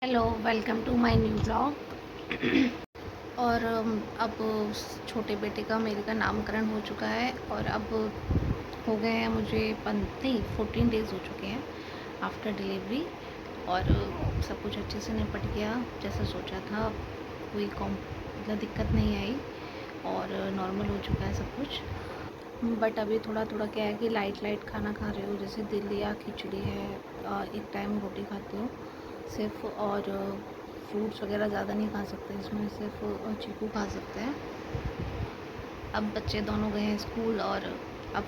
Hello, welcome to my new blog. और अब छोटे बेटे का मेरे का नामकरण हो चुका है और अब हो गए हैं मुझे 14 डेज़ हो चुके हैं आफ्टर डिलीवरी। और सब कुछ अच्छे से निपट गया जैसा सोचा था। कोई मतलब दिक्कत नहीं आई और नॉर्मल हो चुका है सब कुछ। बट अभी थोड़ा थोड़ा क्या है कि लाइट लाइट खाना खा रही हूँ, जैसे दलिया खिचड़ी है, एक टाइम रोटी खाती हूँ सिर्फ। और फ्रूट्स वगैरह ज़्यादा नहीं खा सकते इसमें, सिर्फ चीकू खा सकते हैं। अब बच्चे दोनों गए हैं स्कूल और अब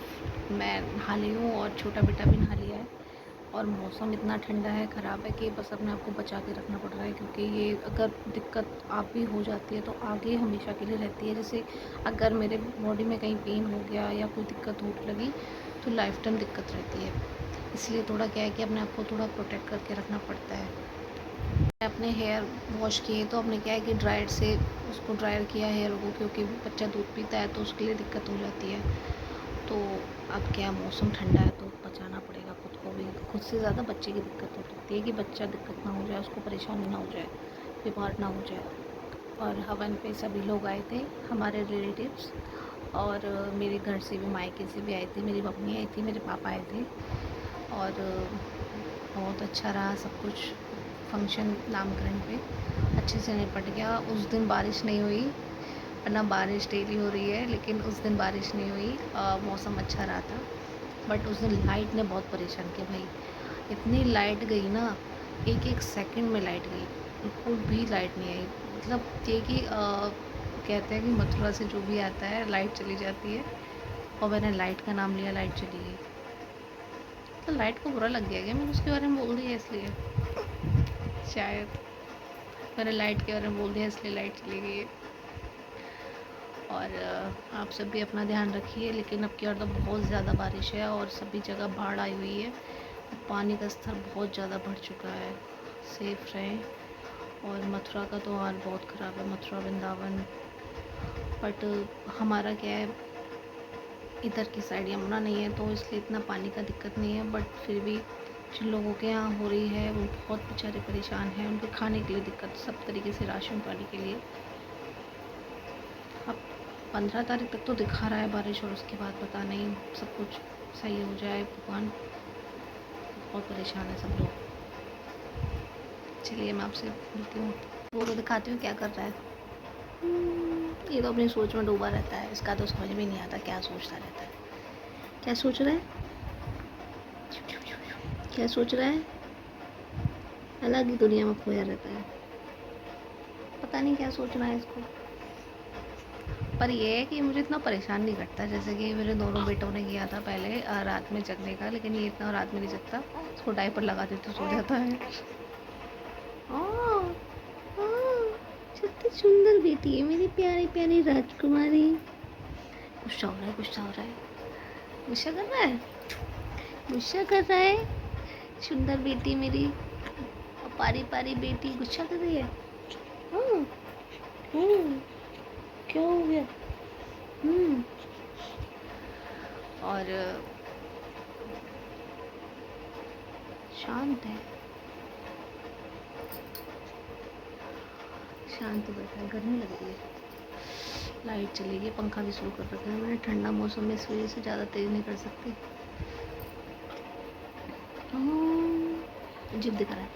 मैं नहा ली हूँ और छोटा बेटा भी नहा लिया है। और मौसम इतना ठंडा है, ख़राब है कि बस अपने आप को बचा के रखना पड़ रहा है, क्योंकि ये अगर दिक्कत आप भी हो जाती है तो आगे हमेशा के लिए रहती है। जैसे अगर मेरे बॉडी में कहीं पेन हो गया या कोई दिक्कत होने लगी तो लाइफ टाइम दिक्कत रहती है। इसलिए थोड़ा क्या है कि अपने आप को थोड़ा प्रोटेक्ट करके रखना पड़ता है। अपने हेयर वॉश किए तो अपने क्या है कि ड्रायर से उसको ड्रायर किया हेयर को, क्योंकि बच्चा दूध पीता है तो उसके लिए दिक्कत हो जाती है। तो अब क्या, मौसम ठंडा है तो बचाना पड़ेगा खुद को भी। खुद से ज़्यादा बच्चे की दिक्कत हो सकती है कि बच्चा दिक्कत ना हो जाए, उसको परेशानी ना हो जाए, बीमार ना हो जाए। और हवन पे सभी लोग आए थे, हमारे रिलेटिव्स, और मेरे घर से भी, मायके से भी आए थे। मेरी मम्मी आई थी, मेरे पापा आए थे और बहुत अच्छा रहा सब कुछ। फंक्शन नामकरण पे अच्छे से निपट गया। उस दिन बारिश नहीं हुई, वरना बारिश डेली हो रही है, लेकिन उस दिन बारिश नहीं हुई। मौसम अच्छा रहा था। बट उस दिन लाइट ने बहुत परेशान किया भाई। इतनी लाइट गई ना, एक एक सेकंड में लाइट गई, बिल्कुल भी लाइट नहीं आई। मतलब ये कि कहते हैं कि मथुरा से जो भी आता है लाइट चली जाती है, और मैंने लाइट का नाम लिया, लाइट चली गई। तो लाइट को बुरा लग गया क्या मैंने उसके बारे में बोल दिया इसलिए? शायद मैंने लाइट के बारे में बोल दिया इसलिए लाइट चली गई है। और आप सब भी अपना ध्यान रखिए। लेकिन अब की बार तो बहुत ज़्यादा बारिश है और सभी जगह बाढ़ आई हुई है। पानी का स्तर बहुत ज़्यादा बढ़ चुका है। सेफ रहें। और मथुरा का तो हाल बहुत ख़राब है, मथुरा वृंदावन। बट हमारा क्या है, इधर की साइड यमुना नहीं है तो इसलिए इतना पानी का दिक्कत नहीं है। बट फिर भी जिन लोगों के यहाँ हो रही है वो बहुत बेचारे परेशान हैं। उनके खाने के लिए दिक्कत, सब तरीके से राशन पानी के लिए। अब 15 तारीख तक तो दिखा रहा है बारिश, और उसके बाद पता नहीं सब कुछ सही हो जाए भगवान। बहुत परेशान है सब लोग। चलिए मैं आपसे मिलती हूँ, वो तो दिखाती हूँ क्या कर रहा है। ये तो अपनी सोच में डूबा रहता है, इसका तो समझ में नहीं आता क्या सोचता रहता है। क्या सोच रहा है, क्या सोच रहा है? अलग ही दुनिया में खोया रहता है, पता नहीं क्या सोचना है इसको। पर ये है कि मुझे इतना परेशान नहीं करता जैसे कि मेरे दोनों बेटों ने किया था पहले, रात में जगने का। लेकिन ये इतना रात में नहीं जगता, उसको डायपर लगा देते सो जाता है। हाँ, हाँ, कितनी सुंदर बेटी है मेरी, प्यारी प्यारी राजकुमारी। गुस्सा हो रहा है, गुस्सा हो रहा है, गुस्सा कर रहा है, गुस्सा कर रहा है। सुंदर बेटी मेरी, पारी पारी बेटी गुस्सा कर रही है। हाँ, हाँ, क्या हो गया? और शांत है, शांत बैठा है। गर्मी लग रही है, लाइट चली गई, पंखा भी शुरू कर रखा है मैंने। ठंडा मौसम में इस वजह से ज़्यादा तेज़ नहीं कर सकती। जिद दिखा रहा है,